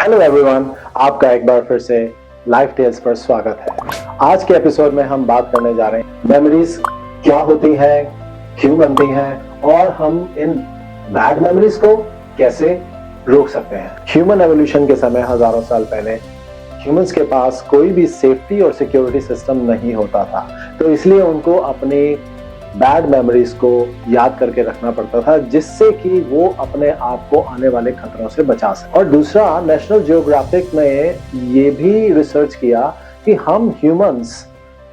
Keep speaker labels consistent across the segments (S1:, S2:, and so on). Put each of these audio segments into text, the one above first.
S1: Hello everyone, आपका एक बार फिर से लाइफ टेल्स पर स्वागत है। आज के एपिसोड में हम बात करने जा रहे हैं मेमोरीज क्या होती हैं, क्यों बनती हैं और हम इन बैड मेमोरीज को कैसे रोक सकते हैं। ह्यूमन एवोल्यूशन के समय हजारों साल पहले ह्यूमंस के पास कोई भी सेफ्टी और सिक्योरिटी सिस्टम नहीं होता था, तो इसलिए उनको अपनी बैड मेमोरीज को याद करके रखना पड़ता था, जिससे कि वो अपने आप को आने वाले खतरों से बचा सके। और दूसरा, नेशनल जियोग्राफिक ने ये भी रिसर्च किया कि हम ह्यूमंस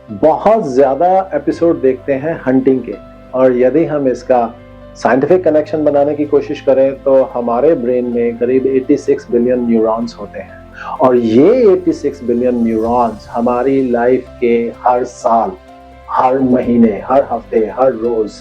S1: बहुत ज्यादा एपिसोड देखते हैं हंटिंग के, और यदि हम इसका साइंटिफिक कनेक्शन बनाने की कोशिश करें तो हमारे ब्रेन में करीब 86 बिलियन न्यूरॉन्स होते हैं, और ये 86 बिलियन न्यूरॉन्स हमारी लाइफ के हर साल, हर महीने, हर हफ्ते, हर रोज,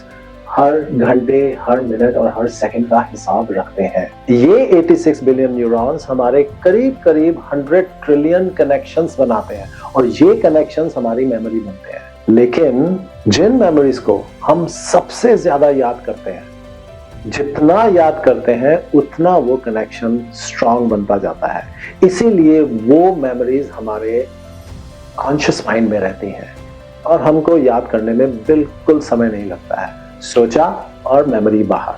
S1: हर घंटे, हर मिनट और हर सेकंड का हिसाब रखते हैं। ये 86 बिलियन न्यूरॉन्स हमारे करीब 100 ट्रिलियन कनेक्शंस बनाते हैं, और ये कनेक्शंस हमारी मेमोरी बनते हैं। लेकिन जिन मेमोरीज को हम सबसे ज्यादा याद करते हैं, जितना याद करते हैं उतना वो कनेक्शन स्ट्रांग बनता जाता है। इसीलिए वो मेमोरीज हमारे कॉन्शियस माइंड में रहती हैं और हमको याद करने में बिल्कुल समय नहीं लगता है। सोचा और मेमोरी बाहर।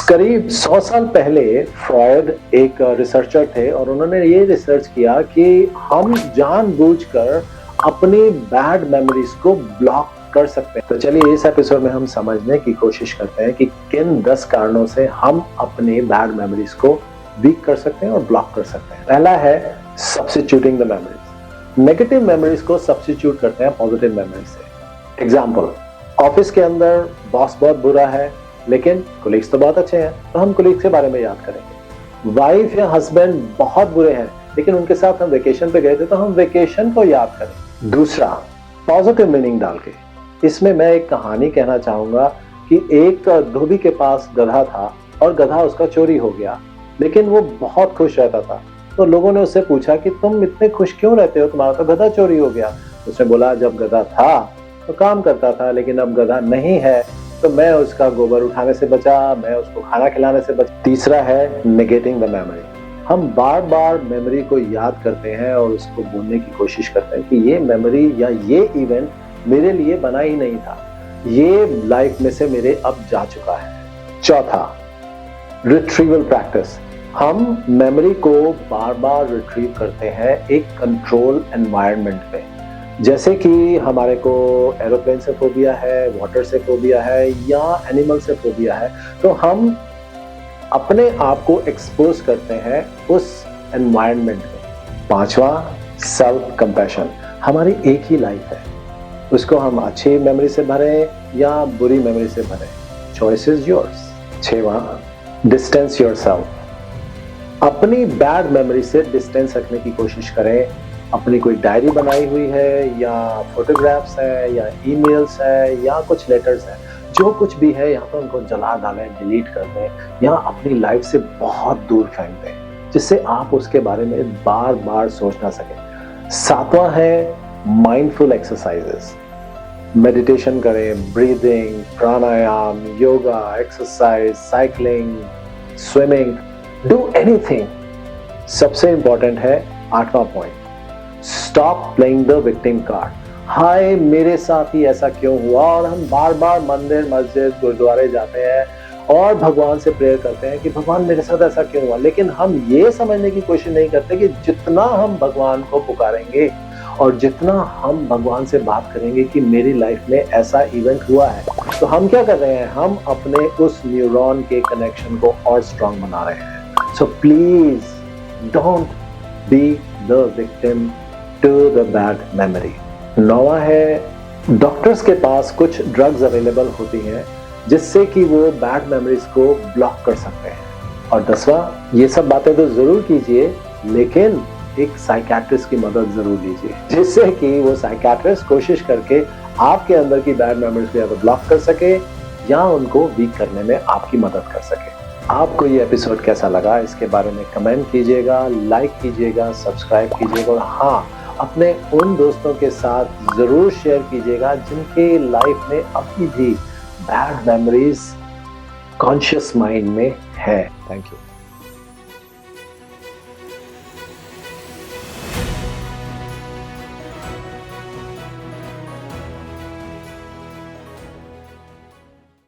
S1: करीब 100 साल पहले फ्रॉयड एक रिसर्चर थे, और उन्होंने ये रिसर्च किया कि हम जानबूझकर अपनी बैड मेमोरीज को ब्लॉक कर सकते हैं। तो चलिए इस एपिसोड में हम समझने की कोशिश करते हैं कि किन 10 कारणों से हम अपने बैड मेमोरीज को वीक कर सकते हैं और ब्लॉक कर सकते हैं। पहला है substituting the memories. Negative memories को सब्स्टिट्यूट करते हैं पॉजिटिव मेमोरीज से। एग्जाम्पल, ऑफिस के अंदर बॉस बहुत बुरा है लेकिन कोलीग्स तो बहुत अच्छे हैं, तो हम कोलीग्स के बारे में याद करेंगे। वाइफ या हस्बैंड बहुत बुरे हैं लेकिन उनके साथ हम वेकेशन पे गए थे, तो हम वेकेशन को याद करें। दूसरा, पॉजिटिव मीनिंग डाल के। इसमें मैं एक कहानी कहना चाहूंगा कि एक धोबी के पास गधा था और गधा उसका चोरी हो गया, लेकिन वो बहुत खुश रहता था। तो लोगों ने उससे पूछा कि तुम इतने खुश क्यों रहते हो, तुम्हारा तो गधा चोरी हो गया। उसने बोला, जब गधा था तो काम करता था, लेकिन अब गधा नहीं है तो मैं उसका गोबर उठाने से बचा, मैं उसको खाना खिलाने से बचा। तीसरा है नेगेटिंग द मेमोरी। हम बार बार मेमोरी को याद करते हैं और उसको बोलने की कोशिश करते हैं कि ये मेमोरी या ये इवेंट मेरे लिए बना ही नहीं था, ये लाइफ में से मेरे अब जा चुका है। चौथा, रिट्रीवल प्रैक्टिस। हम मेमोरी को बार बार रिट्रीव करते हैं एक कंट्रोल एनवायरनमेंट में। जैसे कि हमारे को एरोप्लेन से फोबिया है, वाटर से फोबिया है या एनिमल से फोबिया है, तो हम अपने आप को एक्सपोज करते हैं उस एनवायरनमेंट में। पांचवा, सेल्फ कंपैशन। हमारी एक ही लाइफ है, उसको हम अच्छी मेमोरी से भरें या बुरी मेमोरी से भरें, चॉइस इज योर्स। छठवां, डिस्टेंस योरसेल्फ। अपनी बैड मेमोरी से डिस्टेंस रखने की कोशिश करें। अपनी कोई डायरी बनाई हुई है या फोटोग्राफ्स है या ईमेल्स है या कुछ लेटर्स है, जो कुछ भी है यहाँ पर उनको जला डालें, डिलीट कर दें या अपनी लाइफ से बहुत दूर फेंक दें, जिससे आप उसके बारे में बार बार सोच ना सकें। सातवां है माइंडफुल एक्सरसाइजेस। मेडिटेशन करें, breathing, pranayama, yoga, exercise, cycling, swimming, do anything. सबसे इंपॉर्टेंट है 8वां point, stop playing the victim card. हाय मेरे साथ ही ऐसा क्यों हुआ, और हम बार बार मंदिर, मस्जिद, गुरुद्वारे जाते हैं और भगवान से प्रेयर करते हैं कि भगवान मेरे साथ ऐसा क्यों हुआ, लेकिन हम ये समझने की कोशिश नहीं करते कि जितना हम भगवान को पुकारेंगे और जितना हम भगवान से बात करेंगे कि मेरी लाइफ में ऐसा इवेंट हुआ है, तो हम क्या कर रहे हैं, हम अपने उस न्यूरॉन के कनेक्शन को और स्ट्रांग बना रहे हैं। So please don't be the victim to the bad memory. 9वां है, डॉक्टर्स के पास कुछ ड्रग्स अवेलेबल होती हैं जिससे कि वो बैड मेमोरीज को ब्लॉक कर सकते हैं। और 10वां, ये सब बातें तो जरूर कीजिए लेकिन एक साइकियाट्रिस्ट की मदद जरूर लीजिए, जिससे कि वो साइकियाट्रिस्ट कोशिश करके आपके अंदर की बैड मेमोरीज को या तो ब्लॉक कर सके या उनको वीक करने में आपकी मदद कर सके। आपको ये एपिसोड कैसा लगा इसके बारे में कमेंट कीजिएगा, लाइक कीजिएगा, सब्सक्राइब कीजिएगा, और हाँ, अपने उन दोस्तों के साथ जरूर शेयर कीजिएगा जिनके लाइफ में अभी भी बैड मेमोरीज कॉन्शियस माइंड में है। Thank you.